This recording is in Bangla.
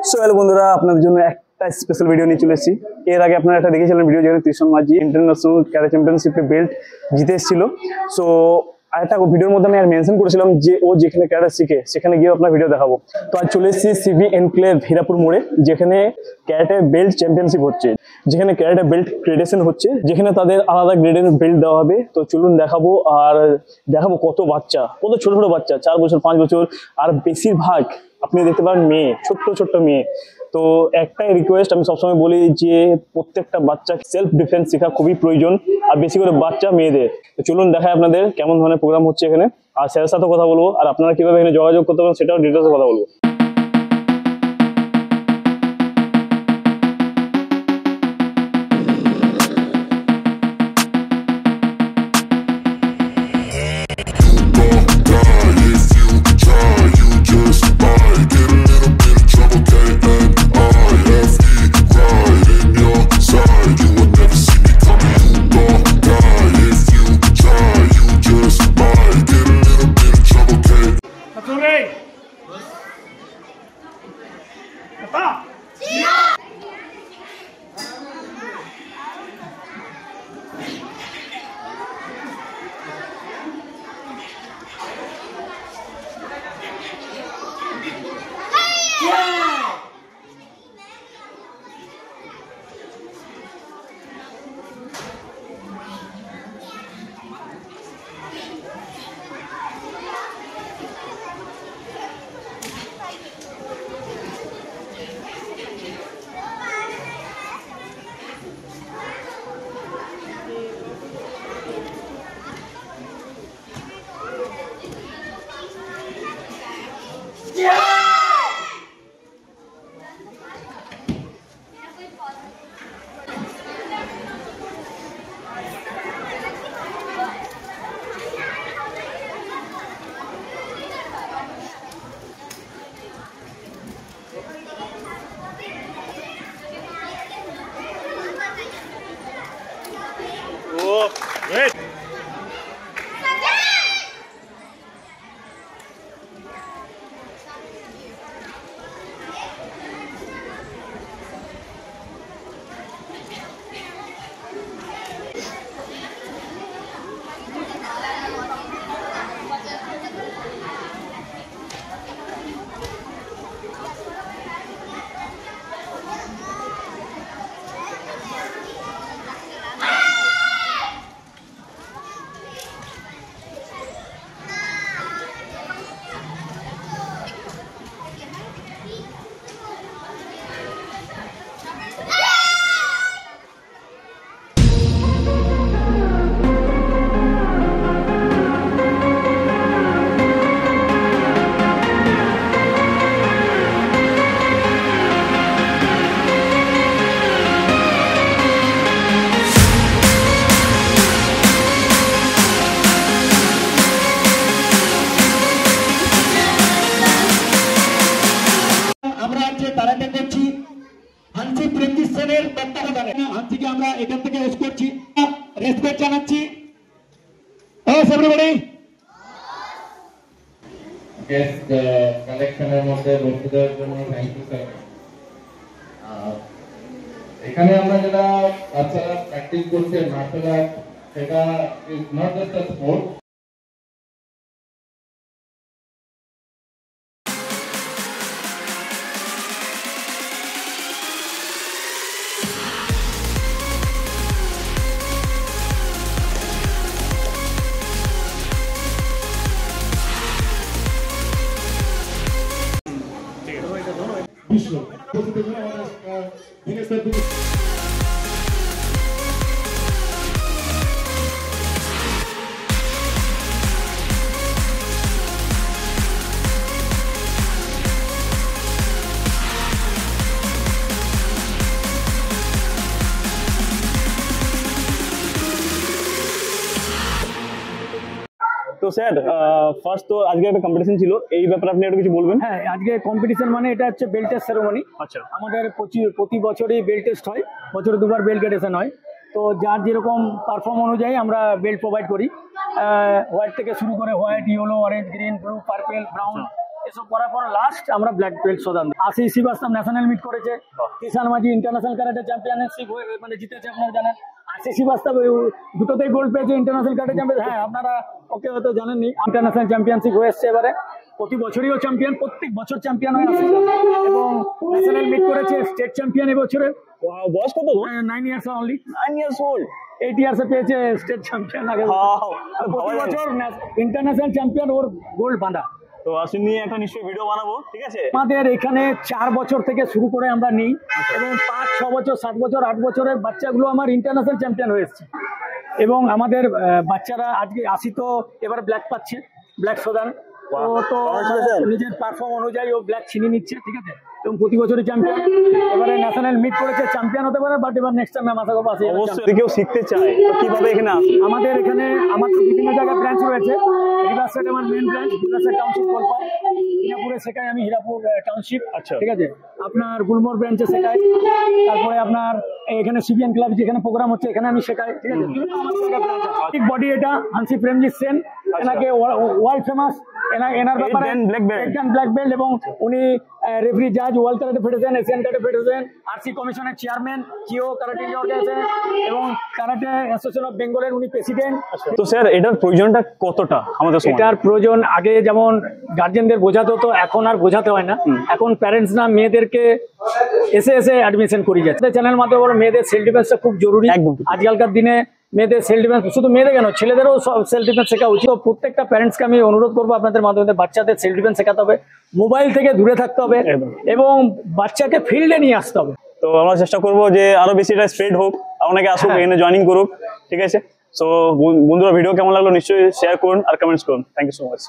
সো হ্যালো বন্ধুরা, আপনাদের জন্য একটা স্পেশাল ভিডিও নিয়ে চলে এসেছি। এর আগে আপনারা একটা দেখেছিলেন ভিডিও, যেখানে ত্রিশন মাঝি ইন্টারন্যাশনাল ক্যারাটে চ্যাম্পিয়নশিপে বেল্ট জিতে এসেছিল। সো আরেকটা ভিডিওর মধ্যে আমি আর মেনশন করেছিলাম যে ও যেখানে ক্যারাটে শিখে সেখানে গিয়ে আপনার ভিডিও দেখাবো। তো আজ চলে এসেছি সিবি এনক্লেভ হীরাপুর মোড়ে, যেখানে ক্যারাটে বেল্ট চ্যাম্পিয়নশিপ হচ্ছে, যেখানে ক্যারাটে বেল্ট গ্রেডেশন হচ্ছে, যেখানে তাদের আলাদা গ্রেডের বেল্ট দেওয়া হবে। তো চলুন দেখাবো, আর দেখাবো কত বাচ্চা, কত ছোট ছোট বাচ্চা, 4 বছর 5 বছর, আর বেশিরভাগ আপনি দেখতে পারেন মেয়ে, ছোট্ট ছোট্ট মেয়ে। তো একটাই রিকোয়েস্ট আমি সবসময় বলি যে প্রত্যেকটা বাচ্চা সেলফ ডিফেন্স শেখা খুবই প্রয়োজন, আর বেশি করে বাচ্চা মেয়েদের। তো চলুন দেখায় আপনাদের কেমন ধরনের প্রোগ্রাম হচ্ছে এখানে, আর স্যারের সাথে কথা বলবো, আর আপনারা কিভাবে এখানে যোগাযোগ করতে পারেন সেটাও ডিটেলসে কথা বলবো। Great. কালেকশনের মধ্যে বসে দেওয়ার জন্য থ্যাংক ইউ স্যার। এখানে আমরা যেটা বাচ্চারা প্র্যাকটিস করছে মার্শাল আর্ট, সেটা is not just a sport. তো স্যার, ফার্স্ট তো আজকে একটা কম্পিটিশন ছিল, এই ব্যাপারে আপনি একটু কিছু বলবেন? হ্যাঁ, আজকে কম্পিটিশন মানে এটা হচ্ছে বেল্ট টেস্ট সেরেমনি। আচ্ছা, আমাদের প্রতি বছরই বেল্ট টেস্ট হয়, বছরে 2বার বেল্ট গ্রেডেশন হয়। তো যার যেরকম পারফর্ম অনুযায়ী আমরা বেল্ট প্রোভাইড করি। হোয়াইট থেকে শুরু করে white, yellow, orange, green, blue, purple, brown এসব করার পর লাস্ট আমরা ব্ল্যাক বেল্ট প্রদান দিই। আশিস শ্রীবাস্তব ন্যাশনাল মিট করেছে, কিষান মাঝি ইন্টারন্যাশনাল ক্যারাটে চ্যাম্পিয়নশিপ মানে জিতেছে, আপনারা জানেন। আশিস শ্রীবাস্তব দুটোতেই গোল্ড পেয়েছে ইন্টারন্যাশনাল ক্যারাটে চ্যাম্পিয়ন। হ্যাঁ, আপনারা ওকে হয়তো জানেননি, ইন্টারন্যাশনাল চ্যাম্পিয়নশিপ হয়ে এসছে এবারে, প্রতি বছরই ও চ্যাম্পিয়ন, প্রত্যেক বছর চ্যাম্পিয়ন হয়ে আসছে এবং ন্যাশনাল মিট করেছে, স্টেট চ্যাম্পিয়ন এবছরে। বয়স কত? 9 ইয়ার্স অনলি, 9 years old। 8 ইয়ার্সে পেয়েছে স্টেট চ্যাম্পিয়ন। আগে প্রতি বছর ইন্টারন্যাশনাল চ্যাম্পিয়ন, ওর গোল্ড বাঁধা। তো আসুন নিয়ে একটা নিশ্চয়ই ভিডিও বানাবো, ঠিক আছে? আমাদের এখানে 4 বছর থেকে শুরু করে আমরা নিই এবং 5, 6 বছর, 7 বছর, 8 বছরের বাচ্চাগুলো আমার ইন্টারন্যাশনাল চ্যাম্পিয়ন হয়ে এসছে। এবং আমাদের বাচ্চারা আজকে আসি তো এবার ব্ল্যাক পাচ্ছে, ব্ল্যাক প্রদান। তো নিজের পারফর্ম অনুযায়ী ও ব্ল্যাক ছিনিয়ে নিচ্ছে, ঠিক আছে? এবং প্রতি বছরই চ্যাম্পিয়ন, এবারে ন্যাশনাল মিট করেছে, চ্যাম্পিয়ন হতে পারে, বাট এবার নেক্সট টাইম আমি আশা করবো আসি। অবশ্যই যদি কেউ শিখতে চায় তো কিভাবে এখানে আসবে? আমাদের এখানে আমার বিভিন্ন জায়গায় ব্রাঞ্চ রয়েছে। রিভারসাইড আমার মেন ব্রাঞ্চ, রিভারসাইড টাউনশিপ কলপাড়। হিরাপুরে শেখাই আমি, হিরাপুর টাউনশিপ, আচ্ছা। ঠিক আছে? আপনার গুলমোর ব্রাঞ্চে শেখাই, তারপরে আপনার এখানে সিবিএন ক্লাব যেখানে প্রোগ্রাম হচ্ছে এখানে আমি শেখাই, ঠিক আছে? ঠিক বডি এটা হানসি প্রেমজিৎ সেন, এনাকে ওয়ার্ল্ড ফেমাস, এনার ব্যাপারে ব্ল্যাক বেল্ট, এবং উনি রেফারি জাজ, world karate federation, Asian karate federation, RC কমিশনের চেয়ারম্যান, জিও ক্যারাটে অর্গানাইজেশন এবং ক্যারাটে অ্যাসোসিয়েশন অফ বেঙ্গলের উনি প্রেসিডেন্ট। তো স্যার এটার প্রয়োজনটা কতটা আমাদের সমাজে? এটার প্রয়োজন আগে যেমন গার্জেনদের বোঝাতে হতো, এখন আর বোঝাতে হয় না। এখন প্যারেন্টসরা মেয়েদেরকে এসে অ্যাডমিশন করিয়ে যাচ্ছে। চ্যানেল মাধ্যমে বলো মেয়েদের সেলফ ডিফেন্সটা খুব জরুরি। একদম। আজকালকার দিনে মেয়েদের সেলফ ডিফেন্স, শুধু মেয়েদের কেন, ছেলেদেরও সেলফ ডিফেন্স শেখা উচিত। তো প্রত্যেকটা প্যারেন্টসকে আমি অনুরোধ করবো আপনাদের মাধ্যমে বাচ্চাদের সেলফ ডিফেন্স শেখাতে হবে, মোবাইল থেকে দূরে থাকতে হবে এবং বাচ্চাকে ফিল্ডে নিয়ে আসতে হবে। তো আমরা চেষ্টা করবো যে আরো বেশি এটা স্প্রেড হোক, অনেকে আসুক, এখানে জয়েনিং করুক, ঠিক আছে? সো বন্ধুরা ভিডিও কেমন লাগলো নিশ্চয়ই শেয়ার করুন আর কমেন্টস করুন। Thank you so much.